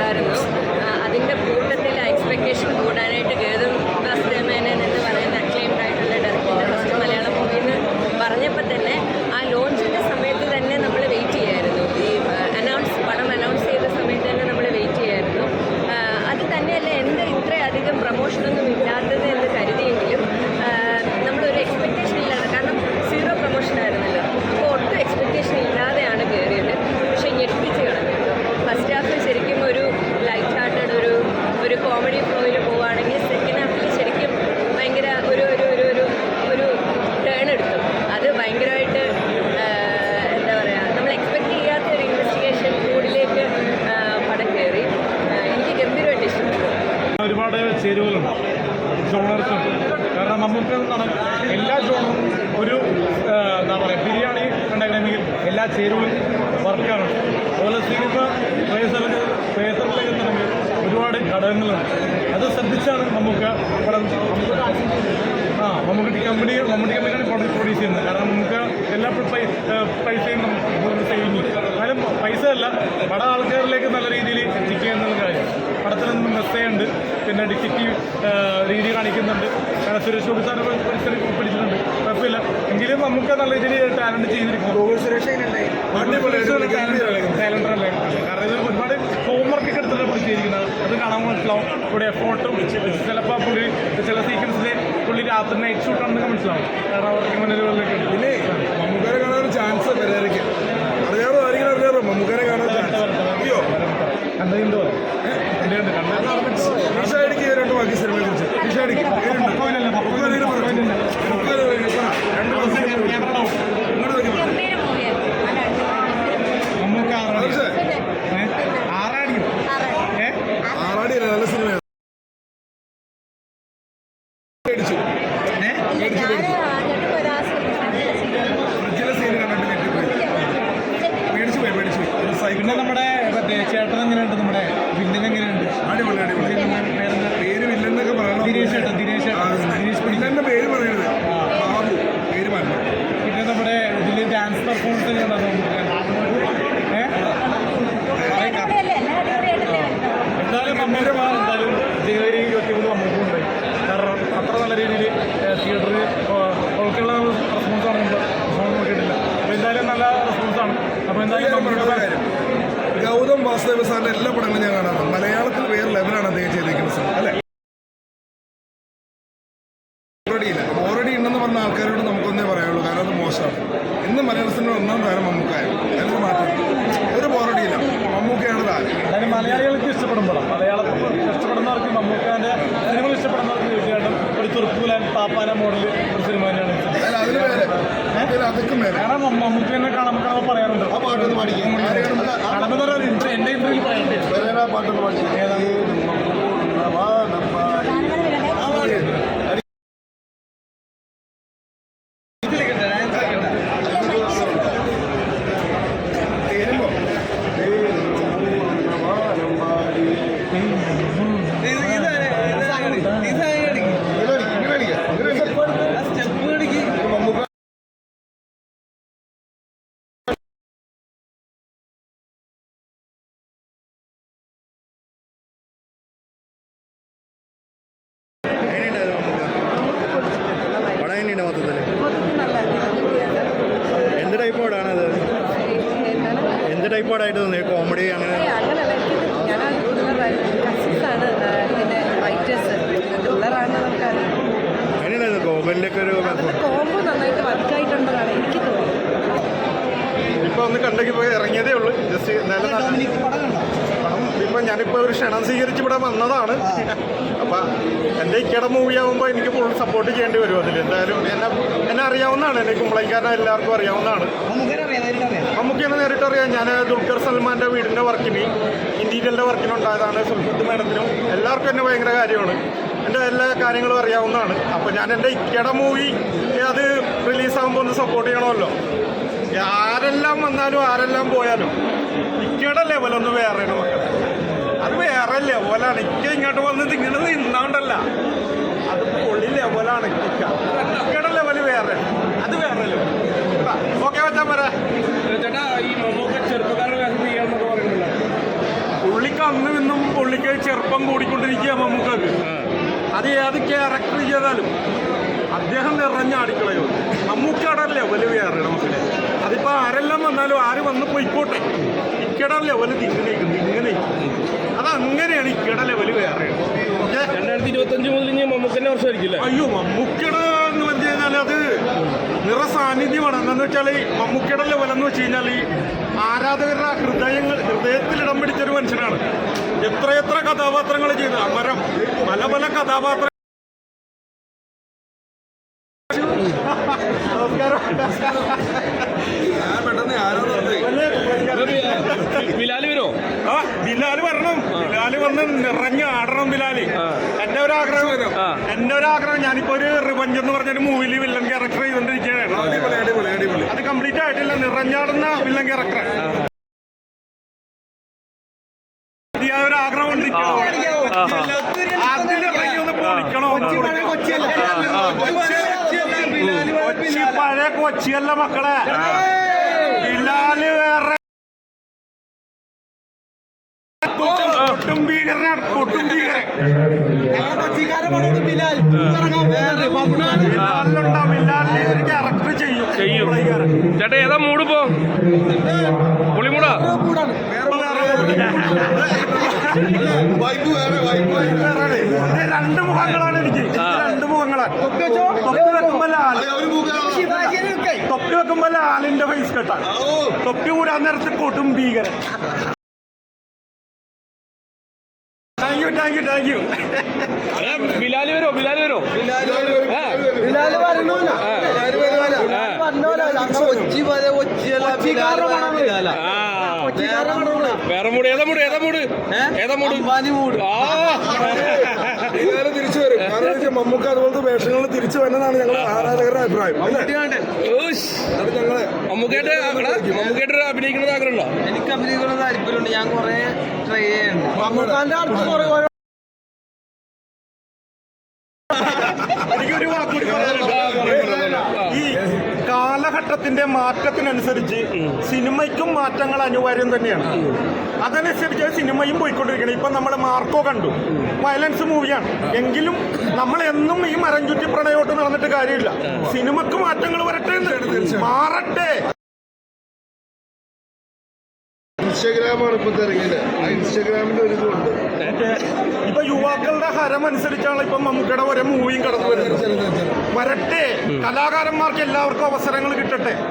ഉണ്ടായിരുന്നു. അതിൻ്റെ കൂട്ടത്തിൽ എക്സ്പെക്ടേഷൻ കൂടാനായിട്ട് ഗൗതം വാസുദേവൻ എന്ന് പറയുന്ന അക്ലെയിംഡ് ആയിട്ടുള്ള ഡയറക്ടറിൻ്റെ ഫസ്റ്റ് മലയാളം മൂവി എന്ന് പറഞ്ഞപ്പോൾ തന്നെ ആ ലോഞ്ചിൻ്റെ സമയത്ത് തന്നെ നമ്മൾ വെയിറ്റ് ചെയ്യായിരുന്നു. ഈ പടം അനൗൺസ് ചെയ്ത സമയത്ത് തന്നെ നമ്മൾ വെയിറ്റ് ചെയ്യായിരുന്നു. അത് തന്നെയല്ല എന്താ ഇത്രയധികം പ്രൊമോഷനൊന്നും ഇല്ലാത്തത് എന്ന് കരുതിയെങ്കിലും നമ്മളൊരു എക്സ്പെക്ടേഷൻ ഇല്ലാതെ, കാരണം സീറോ പ്രൊമോഷൻ ആയിരുന്നല്ലോ, അപ്പോൾ ഒട്ടും എക്സ്പെക്ടേഷൻ ഇല്ലാതെയാണ് കയറിയത്. പക്ഷേ ഞെട്ടിച്ച് കളഞ്ഞു. ഫസ്റ്റ് ഹാഫ് ശരിക്കും ഒരു ലൈറ്റ് ഹാർട്ടഡ് ഒരു കോമഡി ഫ്ലോയിൽ പോവുകയാണെങ്കിൽ സെക്കൻഡ് ഹാഫിൽ ശരിക്കും ഭയങ്കര ഒരു ടേൺ എടുത്തു. അത് ഭയങ്കരമായിട്ട് എന്താ പറയുക, നമ്മൾ എക്സ്പെക്ട് ചെയ്യാത്ത ഒരു ഇൻവെസ്റ്റിഗേഷൻ മൂഡിലേക്ക് പടം കയറി. എനിക്ക് ഗംഭീരമായിട്ട് ഇഷ്ടപ്പെട്ടു. ഒരുപാട് ചേരുവകളുണ്ട്, ജോണർസും. കാരണം നമുക്ക് എല്ലാ ജോണറും ഒരു എന്താ പറയുക, ബിരിയാണി ഉണ്ടാക്കണമെങ്കിൽ എല്ലാ ചേരുവകളും വർക്കാണ്. അതുപോലെ സിനിമ പേസറിലേക്ക് എത്തണമെങ്കിൽ ഒരുപാട് ഘടകങ്ങളുണ്ട്. അത് ശ്രദ്ധിച്ചാണ് നമുക്ക് മമ്മൂട്ടി കമ്പനിയാണ് പ്രൊഡ്യൂസ് ചെയ്യുന്നത്. കാരണം നമുക്ക് എല്ലാ പൈസയും സേവിങ്, എന്നാലും പൈസ അല്ല, പട ആൾക്കാരിലേക്ക് നല്ല രീതിയിൽ എത്തിക്കുക എന്നുള്ള കാര്യം. പടത്തിൽ നിന്ന് മെസ്സേജുണ്ട്, പിന്നെ ഡിറ്റക്റ്റീവ് രീതി കാണിക്കുന്നുണ്ട്. സുരേഷ് ഗോപി സാറിനെ പഠിച്ചിട്ടുണ്ട്, കുഴപ്പമില്ല. എങ്കിലും നമുക്ക് നല്ല രീതിയിൽ ടാലൻറ്റ് ചെയ്തിരിക്കുന്നു. ടാലൻ്റല്ലേ, കാരണം ഇത് ഒരുപാട് ഹോംവർക്കൊക്കെ എടുത്തിട്ട് പഠിച്ചിരിക്കുന്നത്. അത് കാണാൻ മനസ്സിലാവും. ഇവിടെ എഫോർട്ടും ചിലപ്പോൾ ചില സീക്വൻസിൽ പുള്ളി രാത്രി നൈറ്റ് ഷൂട്ടാണെന്നൊക്കെ മനസ്സിലാവും. കാരണം അവർക്ക് മുന്നിലൊക്കെ പിന്നെ മമ്മൂക്കാരെ കാണാൻ ചാൻസ് വരാതിരിക്കും. അറിയാറോ മമ്മൂക്കാരെ കാണാൻ ചാൻസ് അയ്യോ കണ്ടതിൻ്റെ നിഷാടിക്ക് രണ്ട് ബാക്കി സിനിമയെ കുറിച്ച് നിഷാടിക്ക് ആറാടി നല്ല സിനിമയാണ്. പിന്നെ നമ്മുടെ ചേട്ടൻ എങ്ങനെയുണ്ട്, നമ്മുടെ വില്ലൻ എങ്ങനെയുണ്ട്? അടിപൊളി പേര് വില്ലെന്നൊക്കെ പറയണം. ദിനേശ് വില്ലന്റെ പേര് പറയരുത്, ബാബു പേര് മാറ്റണം. പിന്നെ നമ്മുടെ ഇതിൽ ഡാൻസ് പെർഫോമൻസ് എന്തായാലും അമ്മയുടെ എന്തായാലും ജനുവരി 23 അമ്മക്കും ഉണ്ടായി. കാരണം അത്ര നല്ല രീതിയിൽ തിയേറ്ററിൽ ഉൾക്കുള്ള റെസ്പോൺസാണ് നമ്മൾ നോക്കിയിട്ടില്ല. അപ്പോൾ എന്തായാലും നല്ല റെസ്പോൺസാണ്. അപ്പോൾ എന്തായാലും ഗൗതം വാസുദേവ സാറിന്റെ എല്ലാ പടങ്ങളും ഞാൻ കാണാറുണ്ട്. മലയാളത്തിൽ വേറെ ലെവലാണ് അദ്ദേഹം ചെയ്തിരിക്കുന്നത് അല്ലേ? ബോറടി ഉണ്ടെന്ന് പറഞ്ഞ ആൾക്കാരോട് നമുക്കൊന്നേ പറയാനുള്ളൂ, കാരണം അത് മോശമാണ്. ഇന്ന് മലയാള സിനിമ ഒന്നാം താരം മമ്മൂക്കായാണ്. അതിന് മാറ്റം ഒരു ബോറടിയില്ല, മമ്മൂക്കയാണ് താരം. അതായത് മലയാളികൾക്ക് ഇഷ്ടപ്പെടുമ്പോൾ മലയാളത്തിൽ ഇഷ്ടപ്പെടുന്നവർക്ക് മമ്മൂക്കാൻ്റെ സിനിമകൾ ഇഷ്ടപ്പെടുന്നവർക്ക് തീർച്ചയായിട്ടും ഒരു തുറപ്പൂലാൻ പാപ്പാന മോഡൽ ഒരു സിനിമ തന്നെയാണ്. കാരണം മമ്മൂക്ക തന്നെ കാണുമ്പോൾ പറയാറുണ്ട്. ആ പാട്ടൊന്ന് പാടിക്കും കാണുമ്പോൾ എൻ്റെ ഇന്റർവ്യൂവിൽ പറയണ്ടേ പാട്ടൊന്ന് പാടിക്കും. എന്ത് ടൈപ്പ് പടമാണത്? എന്ത് ടൈപ്പ് പടമായിട്ട് തോന്നി? കോമഡി അങ്ങനെ? എങ്ങനെയുണ്ടായിരുന്നു ഗോകുലിൻ്റെയൊക്കെ ഒരു കോംബോ നന്നായിട്ട് വർക്കായിട്ടുണ്ടെന്നാണ് എനിക്ക് തോന്നുന്നത്. ഇപ്പം ഒന്ന് കണ്ടെങ്കിൽ പോയി ഇറങ്ങിയതേ ഉള്ളൂ. ജസ്റ്റ് പടം ഇപ്പം ഞാനിപ്പോൾ ഒരു ക്ഷണം സ്വീകരിച്ച് ഇവിടെ വന്നതാണ്. അപ്പം എൻ്റെ ഇക്കയുടെ മൂവി ആകുമ്പോൾ എനിക്ക് ഫുൾ സപ്പോർട്ട് ചെയ്യേണ്ടി വരും. അതിൽ എന്തായാലും എന്നെ അറിയാവുന്നതാണ്, എന്നെ കുമ്പളൈക്കാരനെ എല്ലാവർക്കും അറിയാവുന്നതാണ്. മമ്മൂക്കിയെന്ന് നേരിട്ട് അറിയാം. ഞാൻ ദുൽഖർ സൽമാൻ്റെ വീടിൻ്റെ വർക്കിന്, ഇൻറ്റീരിയലിൻ്റെ വർക്കിനുണ്ടായതാണ്. സുൽഫത്ത് മാഡത്തിനും എല്ലാവർക്കും എന്നെ ഭയങ്കര കാര്യമാണ്. എൻ്റെ എല്ലാ കാര്യങ്ങളും അറിയാവുന്നതാണ്. അപ്പോൾ ഞാൻ എൻ്റെ ഇക്കയുടെ മൂവി അത് റിലീസാകുമ്പോൾ ഒന്ന് സപ്പോർട്ട് ചെയ്യണമല്ലോ. ആരെല്ലാം വന്നാലും ആരെല്ലാം പോയാലും ഇക്കയുടെ ലെവലൊന്ന് വേറെയാണ് മക്കൾ. അത് വേറെ ലെവലാണ്. ഇക്ക ഇങ്ങോട്ട് വന്ന് ഇങ്ങനെ നിന്നാണ്ടല്ല, അത് പൊള്ളി ലെവലാണ്. ഇക്കയുടെ ലെവൽ വേറെ, അത് വേറെ ലെവൽ. ഓക്കെ വെച്ചാൽ പോരാ. ചേട്ടാ, ഈ മമ്മൂക്ക ചെറുപ്പക്കാരുടെ ചെയ്യാന്നൊക്കെ പറയുന്നില്ല. പുള്ളിക്ക് അന്നും ഇന്നും പുള്ളിക്ക് ചെറുപ്പം കൂടിക്കൊണ്ടിരിക്കുക മമ്മൂക്കക്ക്. അത് ഏത് ക്യാരക്ടർ ചെയ്താലും അദ്ദേഹം നിറഞ്ഞ അടുക്കളയോ മമ്മൂക്കയുടെ ലെവല് വേറെ നമുക്കിടെ. അതിപ്പോൾ ആരെല്ലാം വന്നാലും ആര് വന്ന് പോയിക്കോട്ടെ, ഇക്കയുടെ ലെവല് ഇങ്ങനെ അതങ്ങനെയാണ്. ഇക്കയുടെ ലെവല് വേറെ. 2025 മുതൽ ഇനി മമ്മൂക്കൻ്റെ വർഷമായിരിക്കില്ല. അയ്യോ, മമ്മൂക്കയുടെ എന്ന് പറഞ്ഞു കഴിഞ്ഞാൽ അത് നിറസാന്നിധ്യമാണ്. എന്താണെന്ന് വെച്ചാൽ ഈ മമ്മൂക്കയുടെ ലെവലെന്ന് വെച്ച് കഴിഞ്ഞാൽ ഈ ആരാധകരുടെ ഹൃദയത്തിൽ ഇടം പിടിച്ചൊരു മനുഷ്യനാണ്. എത്രയെത്ര കഥാപാത്രങ്ങൾ ചെയ്ത് അമരം പല പല കഥാപാത്രങ്ങൾ. ബിലാല് വരോ? ആ, ബിലാല് വരണം. ബിലാല് വന്ന് നിറഞ്ഞ് ആടണം. ബിലാല് എന്റെ ഒരു ആഗ്രഹം ഞാനിപ്പോ ഒരു റിവഞ്ച് എന്ന് പറഞ്ഞൊരു മൂവിയിൽ വില്ലൻ ക്യാരക്ടർ ചെയ്തുകൊണ്ടിരിക്കുകയാണ്. അത് കംപ്ലീറ്റ് ആയിട്ടില്ല. നിറഞ്ഞാടുന്ന വില്ലൻ ക്യാരക്ടർ ഒരു ആഗ്രഹം കൊണ്ടിരിക്കണം. അതിലിറങ്ങി ഒന്ന് പൊളിക്കണോ? കൊച്ചി പഴയ കൊച്ചിയല്ല മക്കളെ. ബിലാല് വേറെ കൊട്ടും ഭീകരനാണ്. ബിലാലിന്റെ ക്യാരക്ടർ ചെയ്യും. ചേട്ടാ ഏതാ മൂഡ് ഇപ്പോ? പുളിമൂടാ? രണ്ട് മുഖങ്ങളാണ് എനിക്ക്. രണ്ട് മുഖങ്ങളാണ്. തൊപ്പി വെക്കുമ്പോ ലാലിന്റെ ഫേസ് കെട്ടാണ്. തൊപ്പി കൂടാൻ നേരത്ത് കൊട്ടും ഭീകരൻ. Thank you. ബിലാല് വരോ? വേറെ മൂട്. ഏതാ മൂട്? തിരിച്ചു വരും. കാരണം മമ്മൂക്ക അതുപോലത്തെ വേഷങ്ങൾ തിരിച്ചു വരുന്നതാണ് ഞങ്ങളുടെ ആരാധകരുടെ അഭിപ്രായം. മമ്മൂക്കായിട്ട് അഭിനയിക്കുന്നത് ആഗ്രഹമുണ്ടോ? എനിക്ക് അഭിനയിക്കുന്ന താല്പര്യമുണ്ട്. ഞാൻ കുറെ ട്രൈ ചെയ്യുന്നുണ്ട്. എനിക്കൊരു വാക്കുകൂടി പറയാനുണ്ട്. ഈ കാലഘട്ടത്തിന്റെ മാറ്റത്തിനനുസരിച്ച് സിനിമയ്ക്കും മാറ്റങ്ങൾ അനിവാര്യം തന്നെയാണ്. അതനുസരിച്ച് സിനിമയും പോയിക്കൊണ്ടിരിക്കണം. ഇപ്പൊ നമ്മൾ മാർക്കോ കണ്ടു, വയലൻസ് മൂവിയാണ്. എങ്കിലും നമ്മൾ എന്നും ഈ മരം ചുറ്റി പ്രണയോട്ട് നടന്നിട്ട് കാര്യമില്ല. സിനിമക്ക് മാറ്റങ്ങൾ വരട്ടെ, മാറട്ടെ. ഇൻസ്റ്റാഗ്രാമാണ് ഇപ്പൊ ഇറങ്ങിയത്. ആ ഇൻസ്റ്റാഗ്രാമിന്റെ ഒരു ഇതുണ്ട്. ഇപ്പൊ യുവാക്കളുടെ ഹരം അനുസരിച്ചാണ് ഇപ്പൊ മമ്മൂക്കയുടെ ഓരോ മൂവിയും കടന്നു വരുന്നത്. വരട്ടെ, കലാകാരന്മാർക്ക് എല്ലാവർക്കും അവസരങ്ങൾ കിട്ടട്ടെ.